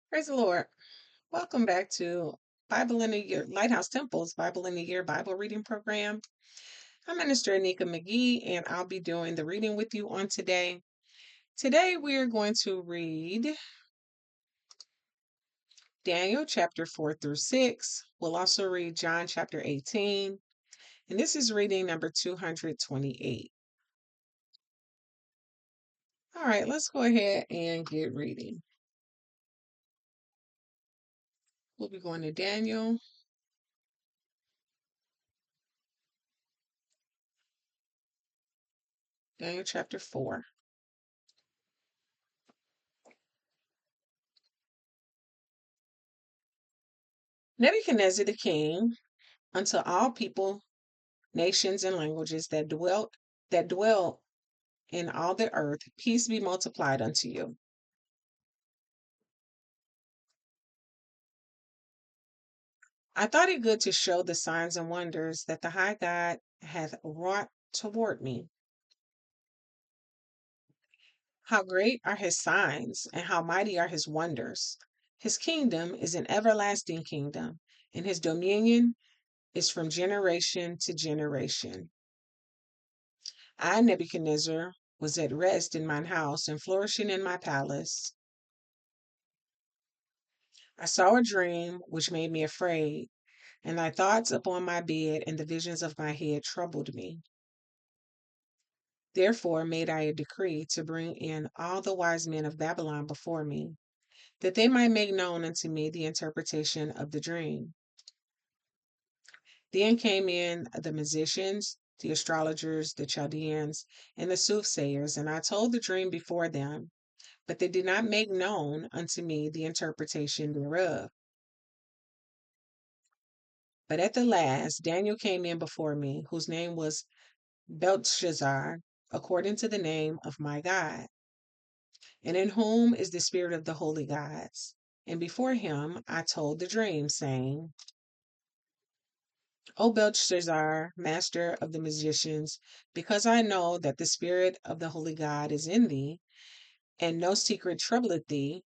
Praise the Lord. Welcome back to Bible in a Year, Lighthouse Temple's Bible in a Year Bible reading program. I'm Minister Anika McGee, and I'll be doing the reading with you on today. Today, we are going to read Daniel chapter 4 through 6. We'll also read John chapter 18, and this is reading number 228. All right, let's go ahead and get reading. We'll be going to Daniel chapter 4. Nebuchadnezzar the king, unto all people, nations, and languages that dwell in all the earth, peace be multiplied unto you. I thought it good to show the signs and wonders that the high God hath wrought toward me. How great are his signs, and how mighty are his wonders. His kingdom is an everlasting kingdom, and his dominion is from generation to generation. I, Nebuchadnezzar, was at rest in mine house and flourishing in my palace. I saw a dream which made me afraid, and thy thoughts upon my bed and the visions of my head troubled me. Therefore made I a decree to bring in all the wise men of Babylon before me, that they might make known unto me the interpretation of the dream. Then came in the musicians, the astrologers, the Chaldeans, and the soothsayers, and I told the dream before them, but they did not make known unto me the interpretation thereof. But at the last Daniel came in before me, whose name was Belteshazzar, according to the name of my God, and in whom is the spirit of the holy gods. And before him I told the dream, saying, O Belteshazzar, master of the magicians, because I know that the spirit of the holy God is in thee, and no secret troubleth thee,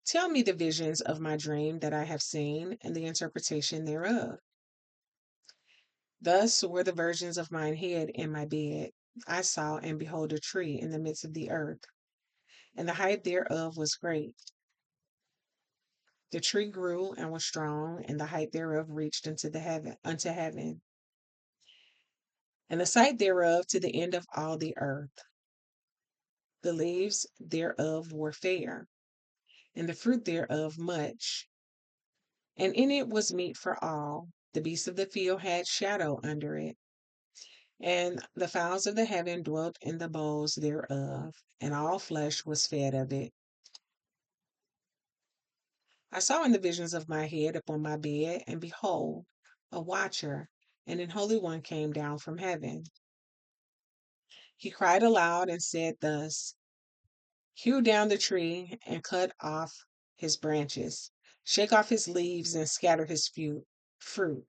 tell me the visions of my dream that I have seen, and the interpretation thereof. Thus were the visions of mine head in my bed. I saw, and behold, a tree in the midst of the earth, and the height thereof was great. The tree grew and was strong, and the height thereof reached unto heaven, and the sight thereof to the end of all the earth. The leaves thereof were fair, and the fruit thereof much, and in it was meat for all. The beasts of the field had shadow under it, and the fowls of the heaven dwelt in the boughs thereof, and all flesh was fed of it. I saw in the visions of my head upon my bed, and behold, a watcher, and an holy one came down from heaven. He cried aloud and said thus, Hew down the tree and cut off his branches, shake off his leaves and scatter his fruit.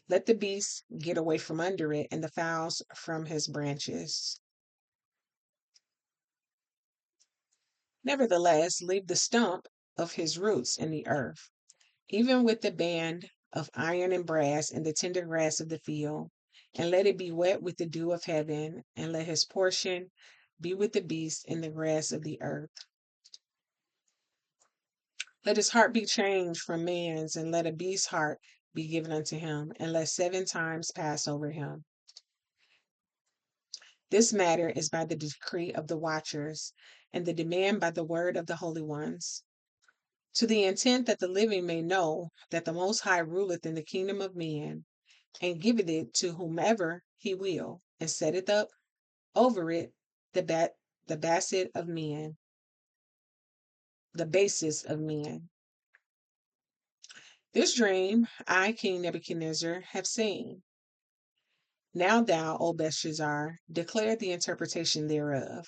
Let the beasts get away from under it, and the fowls from his branches. Nevertheless, leave the stump of his roots in the earth, even with the band of iron and brass and the tender grass of the field, and let it be wet with the dew of heaven, and let his portion be with the beasts in the grass of the earth. Let his heart be changed from man's, and let a beast's heart be given unto him, and let 7 times pass over him. This matter is by the decree of the watchers, and the demand by the word of the holy ones, to the intent that the living may know that the Most High ruleth in the kingdom of men, and giveth it to whomever he will, and setteth up over it the basset of men, the basis of men. This dream I, King Nebuchadnezzar, have seen. Now thou, O Belshazzar, declare the interpretation thereof.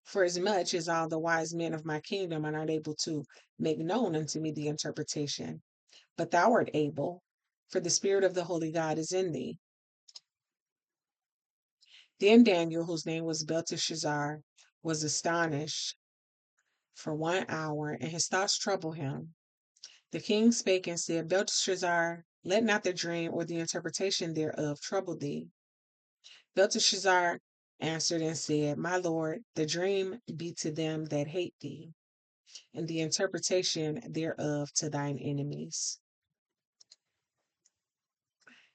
For as much as all the wise men of my kingdom are not able to make known unto me the interpretation, but thou art able, for the spirit of the holy God is in thee. Then Daniel, whose name was Belteshazzar, was astonished for 1 hour, and his thoughts troubled him. The king spake and said, Belteshazzar, let not the dream or the interpretation thereof trouble thee. Belteshazzar answered and said, My lord, the dream be to them that hate thee, and the interpretation thereof to thine enemies.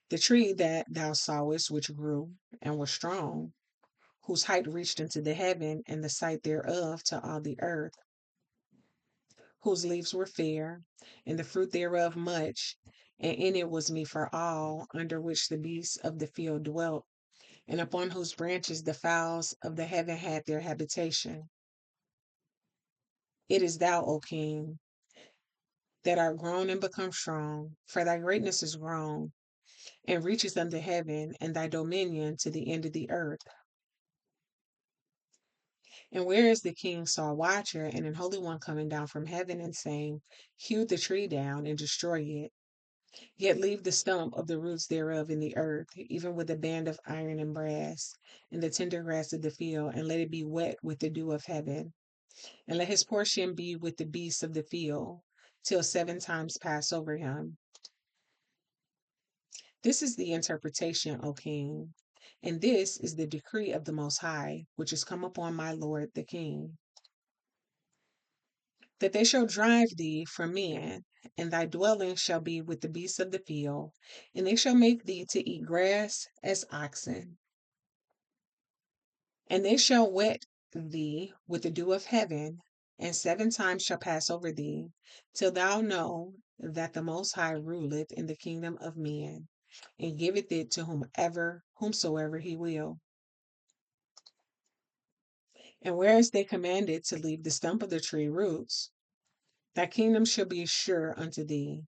The tree that thou sawest, which grew and was strong, whose height reached into the heaven, and the sight thereof to all the earth, whose leaves were fair, and the fruit thereof much, and in it was meat for all, under which the beasts of the field dwelt, and upon whose branches the fowls of the heaven had their habitation. It is thou, O king, that art grown and become strong, for thy greatness is grown, and reaches unto heaven, and thy dominion to the end of the earth. And whereas the king saw a watcher and an holy one coming down from heaven, and saying, Hew the tree down and destroy it, yet leave the stump of the roots thereof in the earth, even with a band of iron and brass, and the tender grass of the field, and let it be wet with the dew of heaven, and let his portion be with the beasts of the field, till 7 times pass over him. This is the interpretation, O king, and this is the decree of the Most High, which is come upon my lord the king, that they shall drive thee from men, and thy dwelling shall be with the beasts of the field, and they shall make thee to eat grass as oxen. And they shall wet thee with the dew of heaven, and 7 times shall pass over thee, till thou know that the Most High ruleth in the kingdom of men, and giveth it to whomsoever he will. And whereas they commanded to leave the stump of the tree roots, thy kingdom shall be sure unto thee,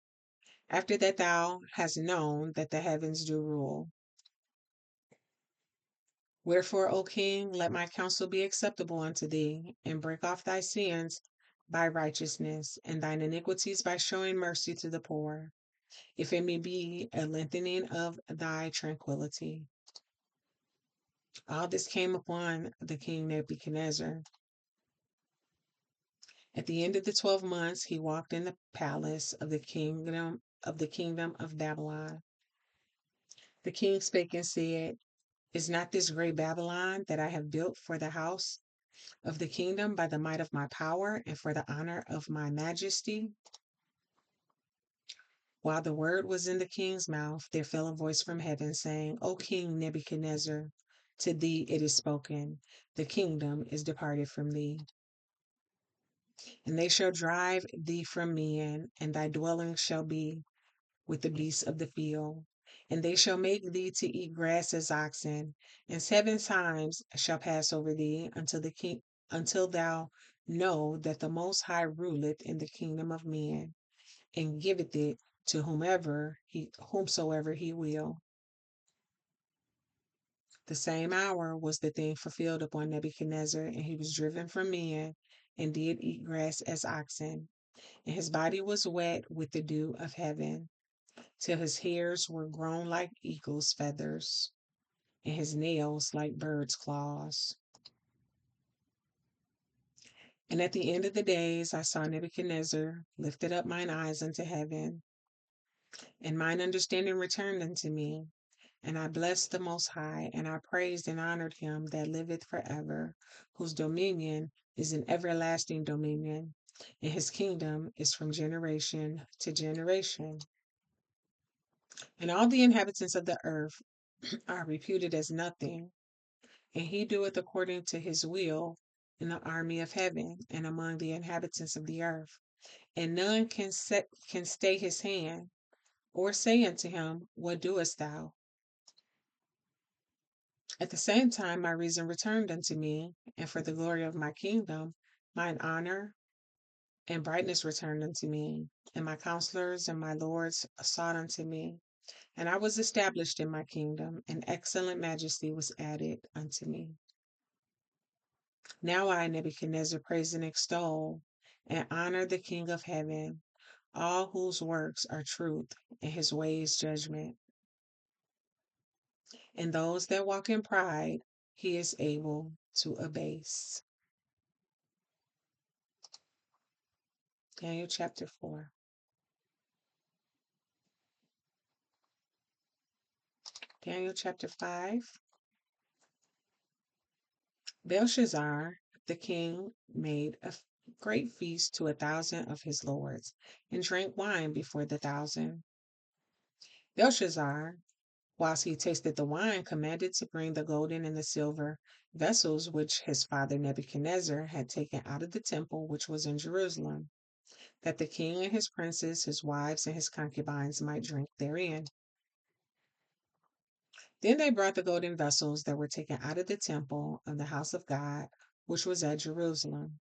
after that thou hast known that the heavens do rule. Wherefore, O king, let my counsel be acceptable unto thee, and break off thy sins by righteousness, and thine iniquities by showing mercy to the poor, if it may be a lengthening of thy tranquility. All this came upon the king Nebuchadnezzar. At the end of the 12 months, he walked in the palace of the kingdom of Babylon. The king spake and said, Is not this great Babylon that I have built for the house of the kingdom by the might of my power and for the honor of my majesty? While the word was in the king's mouth, there fell a voice from heaven, saying, O King Nebuchadnezzar, to thee it is spoken, the kingdom is departed from thee. And they shall drive thee from men, and thy dwelling shall be with the beasts of the field. And they shall make thee to eat grass as oxen, and 7 times shall pass over thee until thou know that the Most High ruleth in the kingdom of men, and giveth it to whomsoever he will. The same hour was the thing fulfilled upon Nebuchadnezzar, and he was driven from men, and did eat grass as oxen, and his body was wet with the dew of heaven, till his hairs were grown like eagle's feathers, and his nails like birds' claws. And at the end of the days I saw Nebuchadnezzar lifted up mine eyes unto heaven, and mine understanding returned unto me. And I blessed the Most High, and I praised and honored him that liveth forever, whose dominion is an everlasting dominion, and his kingdom is from generation to generation. And all the inhabitants of the earth are reputed as nothing, and he doeth according to his will in the army of heaven and among the inhabitants of the earth. And none can stay his hand, or say unto him, What doest thou? At the same time my reason returned unto me, and for the glory of my kingdom, mine honor and brightness returned unto me, and my counselors and my lords sought unto me, and I was established in my kingdom, and excellent majesty was added unto me. Now I, Nebuchadnezzar, praise and extol and honor the King of heaven, all whose works are truth and his ways judgment. And those that walk in pride, he is able to abase. Daniel chapter 4. Daniel chapter 5. Belshazzar, the king, made a great feast to 1,000 of his lords, and drank wine before the 1,000. Belshazzar, whilst he tasted the wine, commanded to bring the golden and the silver vessels which his father Nebuchadnezzar had taken out of the temple which was in Jerusalem, that the king and his princes, his wives, and his concubines might drink therein. Then they brought the golden vessels that were taken out of the temple of the house of God, which was at Jerusalem.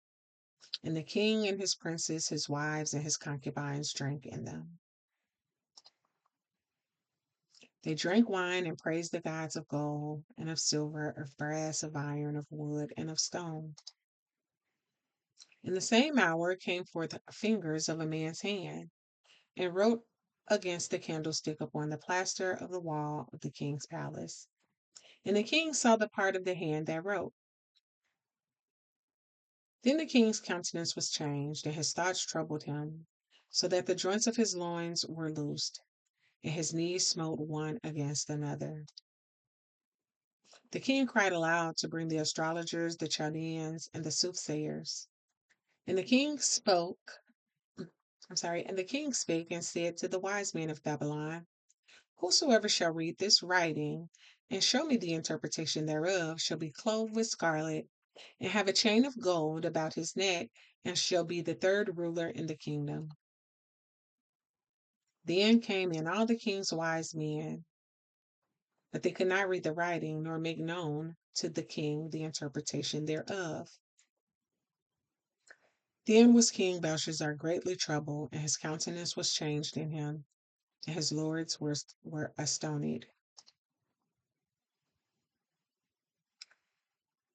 And the king and his princes, his wives, and his concubines drank in them. They drank wine and praised the gods of gold, and of silver, of brass, of iron, of wood, and of stone. In the same hour came forth fingers of a man's hand, and wrote against the candlestick upon the plaster of the wall of the king's palace. And the king saw the part of the hand that wrote. Then the king's countenance was changed, and his thoughts troubled him, so that the joints of his loins were loosed, and his knees smote one against another. The king cried aloud to bring the astrologers, the Chaldeans, and the soothsayers. And the king spoke, and the king spake and said to the wise men of Babylon, whosoever shall read this writing and show me the interpretation thereof shall be clothed with scarlet and have a chain of gold about his neck and shall be the third ruler in the kingdom. Then came in all the king's wise men, but they could not read the writing nor make known to the king the interpretation thereof. Then was King Belshazzar greatly troubled, and his countenance was changed in him, and his lords were astonied.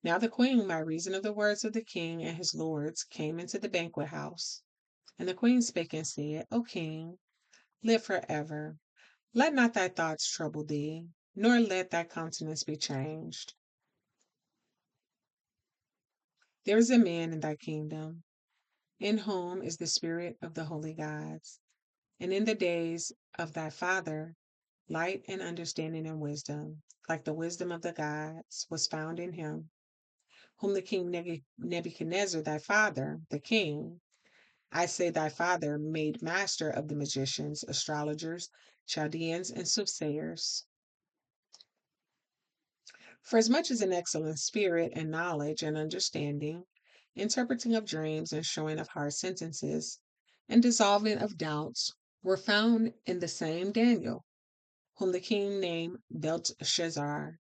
Now the queen, by reason of the words of the king and his lords, came into the banquet house. And the queen spake and said, O king, live forever. Let not thy thoughts trouble thee, nor let thy countenance be changed. There is a man in thy kingdom, in whom is the spirit of the holy gods. And in the days of thy father, light and understanding and wisdom, like the wisdom of the gods, was found in him, whom the king Nebuchadnezzar, thy father, the king, I say thy father, made master of the magicians, astrologers, Chaldeans, and soothsayers. For as much as an excellent spirit and knowledge and understanding, interpreting of dreams and showing of hard sentences, and dissolving of doubts, were found in the same Daniel, whom the king named Belteshazzar.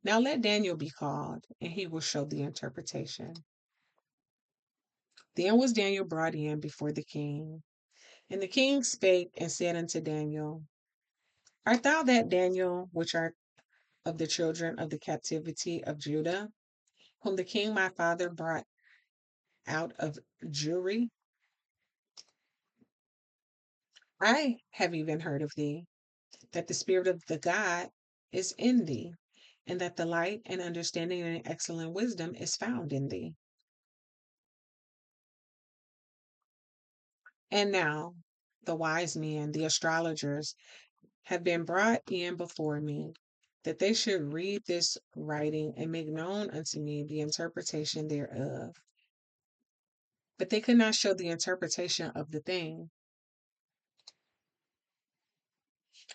Now let Daniel be called, and he will show the interpretation. Then was Daniel brought in before the king. And the king spake and said unto Daniel, art thou that Daniel which art of the children of the captivity of Judah, whom the king my father brought out of Jewry? I have even heard of thee, that the spirit of the God is in thee, and that the light and understanding and excellent wisdom is found in thee. And now the wise men, the astrologers, have been brought in before me, that they should read this writing and make known unto me the interpretation thereof. But they could not show the interpretation of the thing.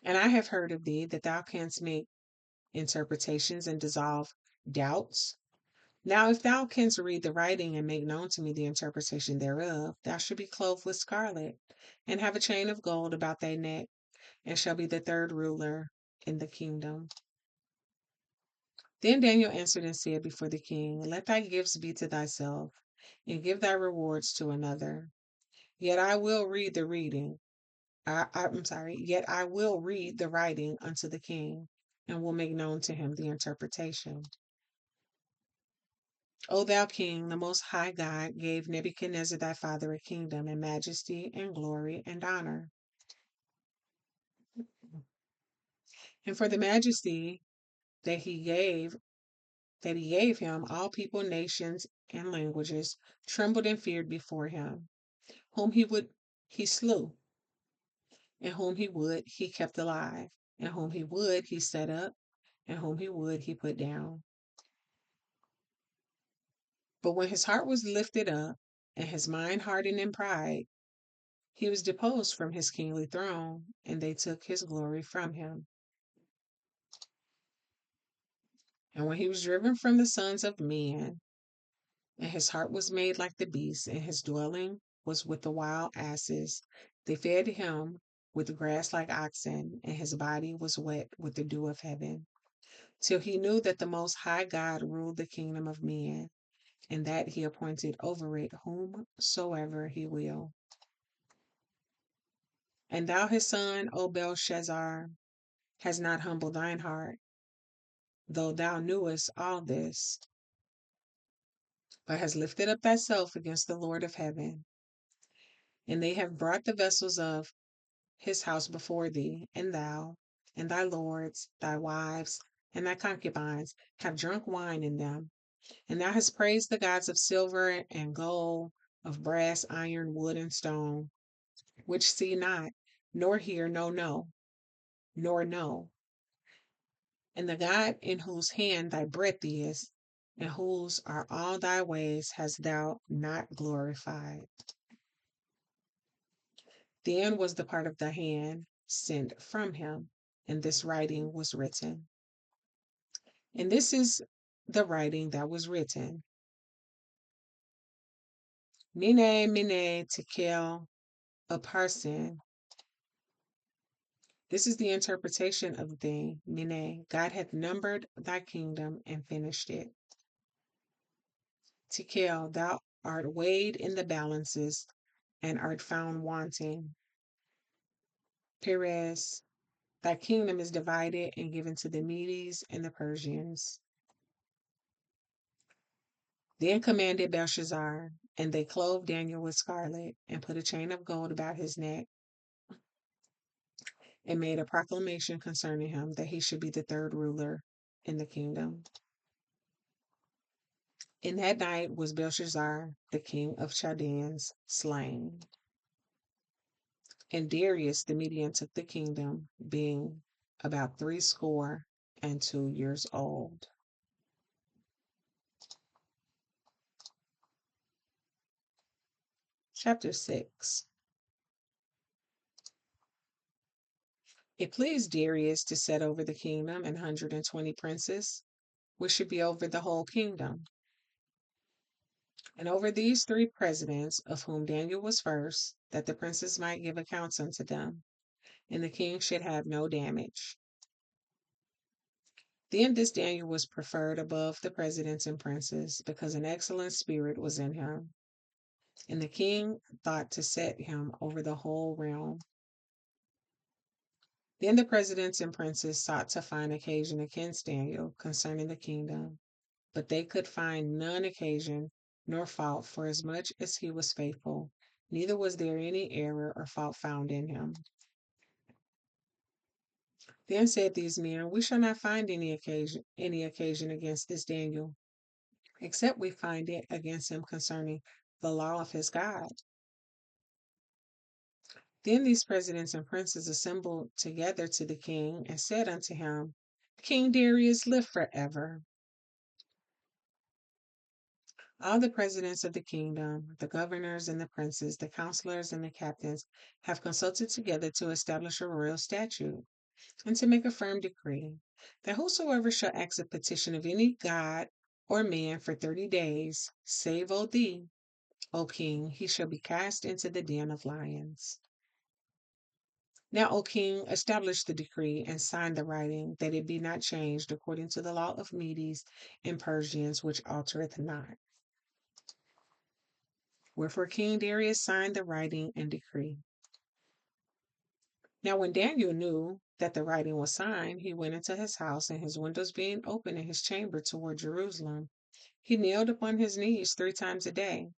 And I have heard of thee that thou canst make interpretations and dissolve doubts. Now, if thou canst read the writing and make known to me the interpretation thereof, thou shalt be clothed with scarlet, and have a chain of gold about thy neck, and shall be the third ruler in the kingdom. Then Daniel answered and said before the king, let thy gifts be to thyself, and give thy rewards to another. Yet I will read the reading. Yet I will read the writing unto the king, and will make known to him the interpretation. O thou king, the most high God gave Nebuchadnezzar thy father a kingdom and majesty and glory and honor. And for the majesty that he gave him, all people, nations, and languages trembled and feared before him. Whom he slew, and whom he would, he kept alive, and whom he would, he set up, and whom he would, he put down. But when his heart was lifted up, and his mind hardened in pride, he was deposed from his kingly throne, and they took his glory from him. And when he was driven from the sons of men, and his heart was made like the beasts, and his dwelling was with the wild asses, they fed him with grass like oxen, and his body was wet with the dew of heaven, till he knew that the Most High God ruled the kingdom of men, and that he appointed over it whomsoever he will. And thou, his son, O Belshazzar, hast not humbled thine heart, though thou knewest all this, but hast lifted up thyself against the Lord of heaven. And they have brought the vessels of his house before thee, and thou, and thy lords, thy wives, and thy concubines have drunk wine in them. And thou hast praised the gods of silver and gold, of brass, iron, wood, and stone, which see not, nor hear, nor know. And the God in whose hand thy breath is, and whose are all thy ways, hast thou not glorified. Then was the part of the hand sent from him, and this writing was written. And this is the writing that was written. Mene, mene, tekel, upharsin. This is the interpretation of the thing. Mene, God hath numbered thy kingdom and finished it. Tekel, thou art weighed in the balances and art found wanting. Peres, thy kingdom is divided and given to the Medes and the Persians. Then commanded Belshazzar, and they clothed Daniel with scarlet, and put a chain of gold about his neck, and made a proclamation concerning him that he should be the third ruler in the kingdom. In that night was Belshazzar, the king of Chaldeans, slain. And Darius the Median took the kingdom, being about 62 years old. Chapter 6. It pleased Darius to set over the kingdom 120 princes, which should be over the whole kingdom. And over these 3 presidents, of whom Daniel was first, that the princes might give accounts unto them, and the king should have no damage. Then this Daniel was preferred above the presidents and princes, because an excellent spirit was in him. And the king thought to set him over the whole realm. Then the presidents and princes sought to find occasion against Daniel concerning the kingdom, but they could find none occasion nor fault, for as much as he was faithful, neither was there any error or fault found in him. Then said these men, we shall not find any occasion against this Daniel, except we find it against him concerning the law of his God. Then these presidents and princes assembled together to the king and said unto him, King Darius, live forever. All the presidents of the kingdom, the governors and the princes, the counselors and the captains have consulted together to establish a royal statute and to make a firm decree that whosoever shall ask a petition of any god or man for 30 days, save O thee, O king, he shall be cast into the den of lions. Now, O king, establish the decree and sign the writing, that it be not changed according to the law of Medes and Persians, which altereth not. Wherefore King Darius signed the writing and decree. Now, when Daniel knew that the writing was signed, he went into his house, and his windows being open in his chamber toward Jerusalem, he kneeled upon his knees 3 times a day,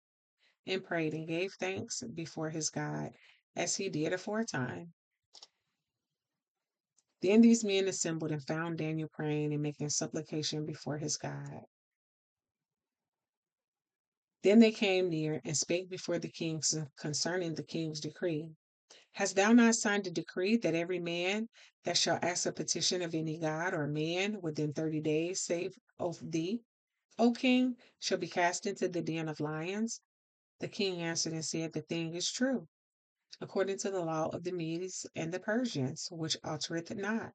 and prayed and gave thanks before his God, as he did aforetime. Then these men assembled and found Daniel praying and making supplication before his God. Then they came near and spake before the king concerning the king's decree, Hast thou not signed a decree that every man that shall ask a petition of any god or man within 30 days, save of thee, O king, shall be cast into the den of lions? The king answered and said, the thing is true, according to the law of the Medes and the Persians, which altereth not.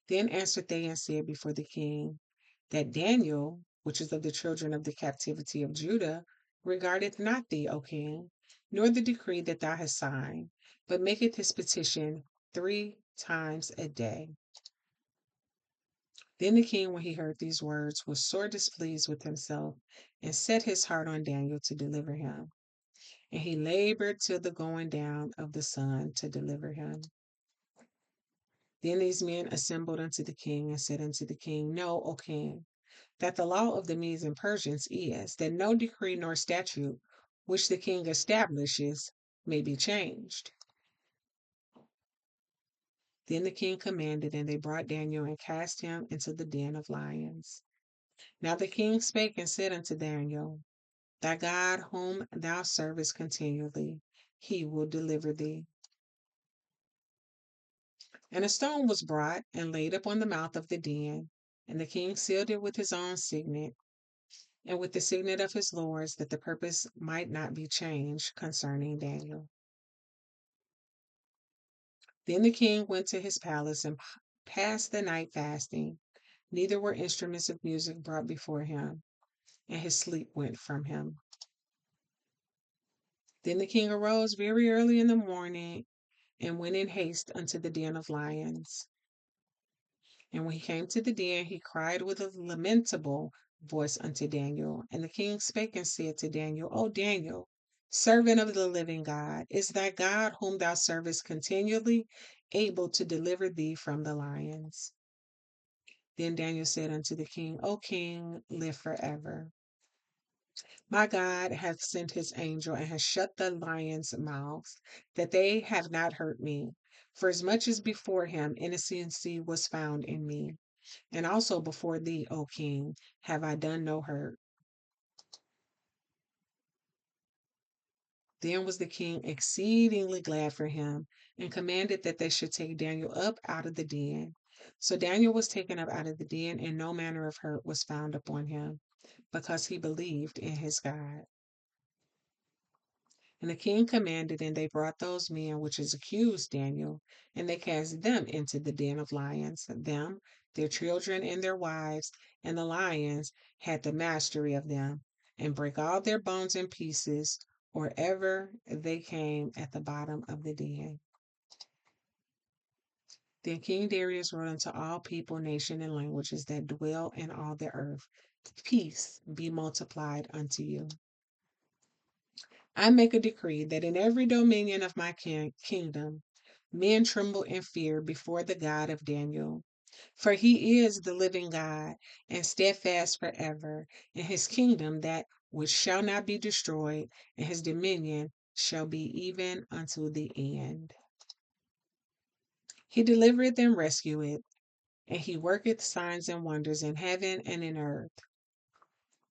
Then answered they and said before the king, that Daniel, which is of the children of the captivity of Judah, regardeth not thee, O king, nor the decree that thou hast signed, but maketh his petition 3 times a day. Then the king, when he heard these words, was sore displeased with himself, and set his heart on Daniel to deliver him. And he labored till the going down of the sun to deliver him. Then these men assembled unto the king and said unto the king, know, O king, that the law of the Medes and Persians is that no decree nor statute which the king establishes may be changed. Then the king commanded, and they brought Daniel and cast him into the den of lions. Now the king spake and said unto Daniel, thy God, whom thou servest continually, he will deliver thee. And a stone was brought and laid upon the mouth of the den, and the king sealed it with his own signet, and with the signet of his lords, that the purpose might not be changed concerning Daniel. Then the king went to his palace and passed the night fasting, neither were instruments of music brought before him, and his sleep went from him. Then the king arose very early in the morning and went in haste unto the den of lions. And when he came to the den, he cried with a lamentable voice unto Daniel. And the king spake and said to Daniel, O Daniel, servant of the living God, is thy God, whom thou servest continually, able to deliver thee from the lions? Then Daniel said unto the king, O king, live forever. My God hath sent his angel and has shut the lions' mouths, that they have not hurt me. For as much as before him innocency was found in me, and also before thee, O king, have I done no hurt. Then was the king exceedingly glad for him, and commanded that they should take Daniel up out of the den. So Daniel was taken up out of the den, and no manner of hurt was found upon him, because he believed in his God. And the king commanded, and they brought those men which is accused Daniel, and they cast them into the den of lions, them, their children, and their wives, and the lions had the mastery of them, and brake all their bones in pieces, or ever they came at the bottom of the den. Then King Darius wrote unto all people, nation, and languages that dwell in all the earth, peace be multiplied unto you. I make a decree that in every dominion of my kingdom, men tremble in fear before the God of Daniel. For he is the living God, and steadfast forever, and his kingdom that which shall not be destroyed, and his dominion shall be even unto the end. He delivereth and rescueth, and he worketh signs and wonders in heaven and in earth,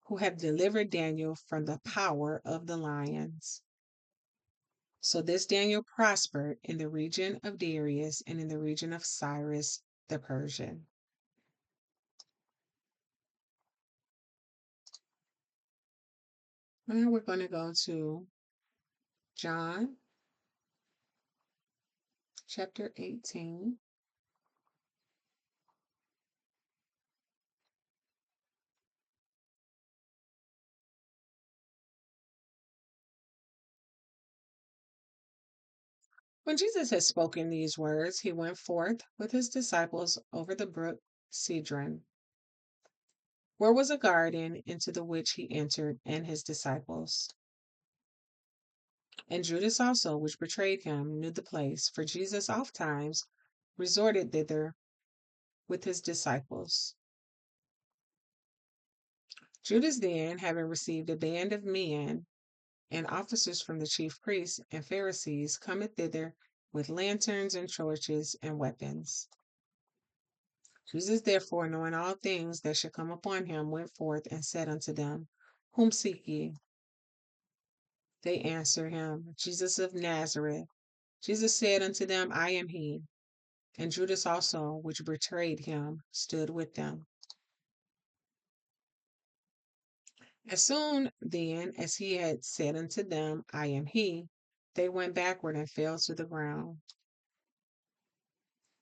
who have delivered Daniel from the power of the lions. So this Daniel prospered in the region of Darius and in the region of Cyrus the Persian. Now we're going to go to John chapter 18. When Jesus had spoken these words, he went forth with his disciples over the brook Cedron, where was a garden, into the which he entered, and his disciples. And Judas also, which betrayed him, knew the place, for Jesus ofttimes resorted thither with his disciples. Judas then, having received a band of men and officers from the chief priests and Pharisees, cometh thither with lanterns and torches and weapons. Jesus therefore, knowing all things that should come upon him, went forth and said unto them, Whom seek ye? They answered him, Jesus of Nazareth. Jesus said unto them, I am he. And Judas also, which betrayed him, stood with them. As soon then as he had said unto them, I am he, they went backward and fell to the ground.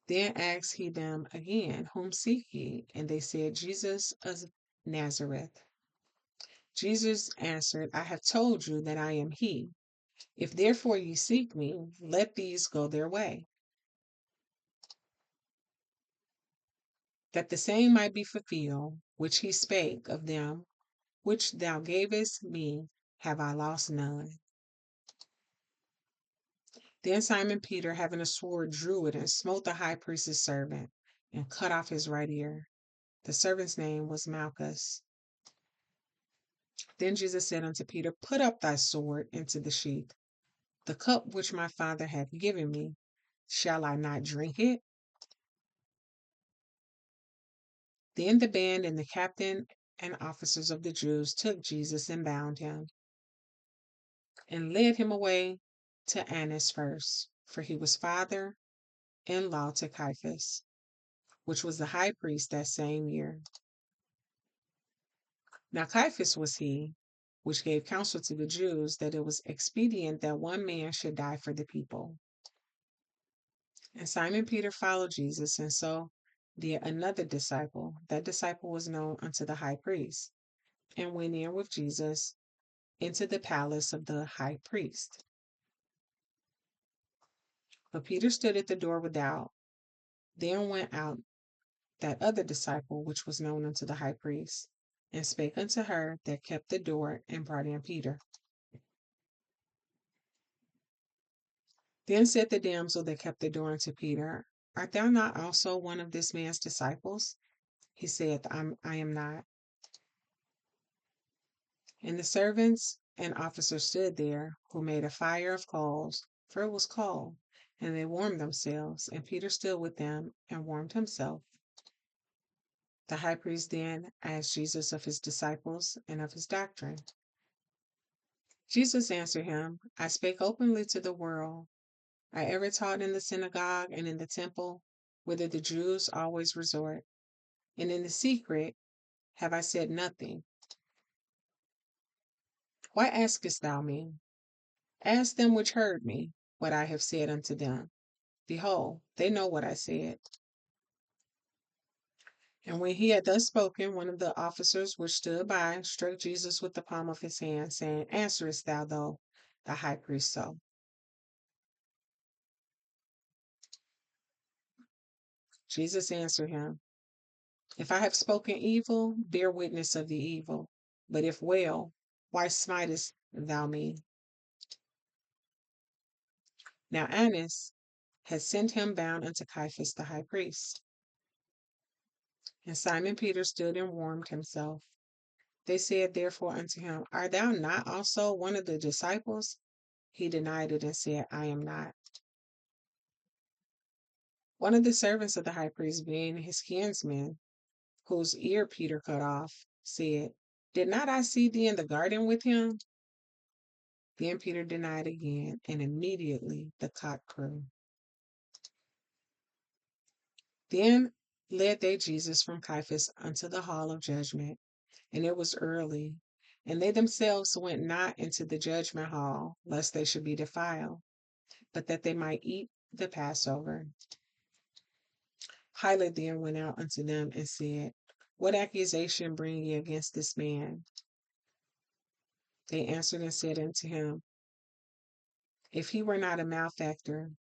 Then asked he them again, Whom seek ye? And they said, Jesus of Nazareth. Jesus answered, I have told you that I am he. If therefore ye seek me, let these go their way, that the same might be fulfilled, which he spake of them which thou gavest me, have I lost none. Then Simon Peter, having a sword, drew it and smote the high priest's servant, and cut off his right ear. The servant's name was Malchus. Then Jesus said unto Peter, Put up thy sword into the sheath. The cup which my Father hath given me, shall I not drink it? Then the band and the captain and officers of the Jews took Jesus and bound him, and led him away to Annas first, for he was father-in-law to Caiaphas, which was the high priest that same year. Now Caiaphas was he which gave counsel to the Jews that it was expedient that one man should die for the people. And Simon Peter followed Jesus, and so did another disciple. That disciple was known unto the high priest, and went in with Jesus into the palace of the high priest. But Peter stood at the door without. Then went out that other disciple which was known unto the high priest, and spake unto her that kept the door, and brought in Peter. Then said the damsel that kept the door unto Peter, Art thou not also one of this man's disciples? He saith, I am not. And the servants and officers stood there, who made a fire of coals, for it was cold, and they warmed themselves, and Peter stood with them and warmed himself. The high priest then asked Jesus of his disciples and of his doctrine. Jesus answered him, I spake openly to the world. I ever taught in the synagogue and in the temple, whither the Jews always resort, and in the secret have I said nothing. Why askest thou me? Ask them which heard me what I have said unto them. Behold, they know what I said. And when he had thus spoken, one of the officers which stood by struck Jesus with the palm of his hand, saying, Answerest thou, though the high priest, so? Jesus answered him, If I have spoken evil, bear witness of the evil. But if well, why smitest thou me? Now Annas had sent him bound unto Caiaphas the high priest. And Simon Peter stood and warmed himself. They said therefore unto him, Art thou not also one of the disciples? He denied it and said, I am not. One of the servants of the high priest, being his kinsman, whose ear Peter cut off, said, Did not I see thee in the garden with him? Then Peter denied again, and immediately the cock crew. Then led they Jesus from Caiaphas unto the hall of judgment, and it was early. And they themselves went not into the judgment hall, lest they should be defiled, but that they might eat the Passover. Pilate then went out unto them and said, What accusation bring ye against this man? They answered and said unto him, If he were not a malefactor,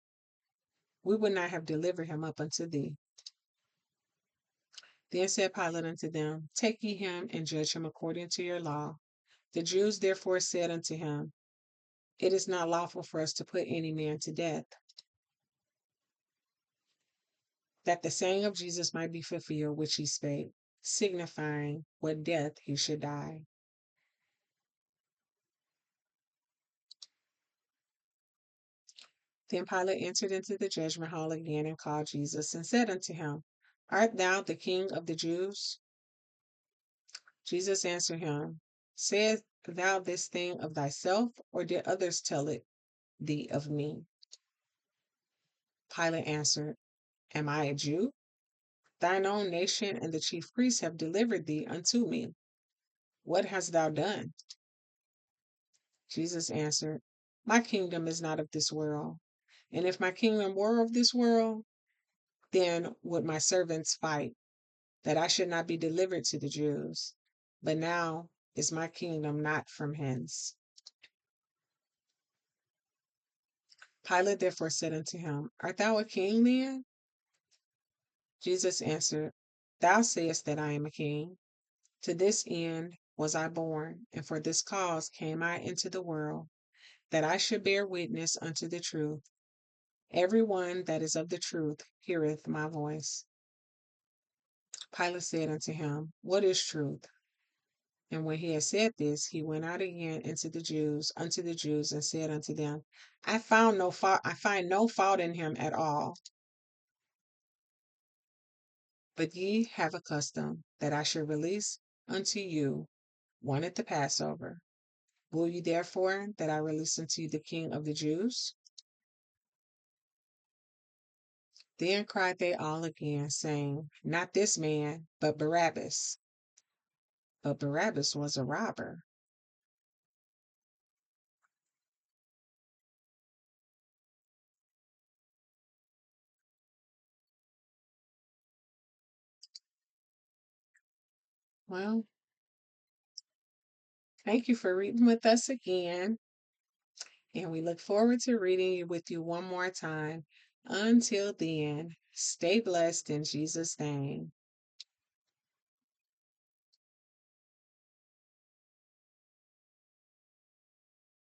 we would not have delivered him up unto thee. Then said Pilate unto them, Take ye him and judge him according to your law. The Jews therefore said unto him, It is not lawful for us to put any man to death, that the saying of Jesus might be fulfilled which he spake, signifying what death he should die. Then Pilate entered into the judgment hall again and called Jesus and said unto him, Art thou the King of the Jews? Jesus answered him, Saith thou this thing of thyself, or did others tell it thee of me? Pilate answered, Am I a Jew? Thine own nation and the chief priests have delivered thee unto me. What hast thou done? Jesus answered, My kingdom is not of this world. And if my kingdom were of this world, then would my servants fight, that I should not be delivered to the Jews. But now is my kingdom not from hence. Pilate therefore said unto him, Art thou a king then? Jesus answered, Thou sayest that I am a king. To this end was I born, and for this cause came I into the world, that I should bear witness unto the truth. Every one that is of the truth heareth my voice. Pilate said unto him, What is truth? And when he had said this, he went out again unto the Jews, and said unto them, I find no fault in him at all. But ye have a custom that I should release unto you one at the Passover. Will you therefore that I release unto you the King of the Jews? Then cried they all again, saying, Not this man, but Barabbas. But Barabbas was a robber. Well, thank you for reading with us again, and we look forward to reading with you one more time. Until then, stay blessed in Jesus' name.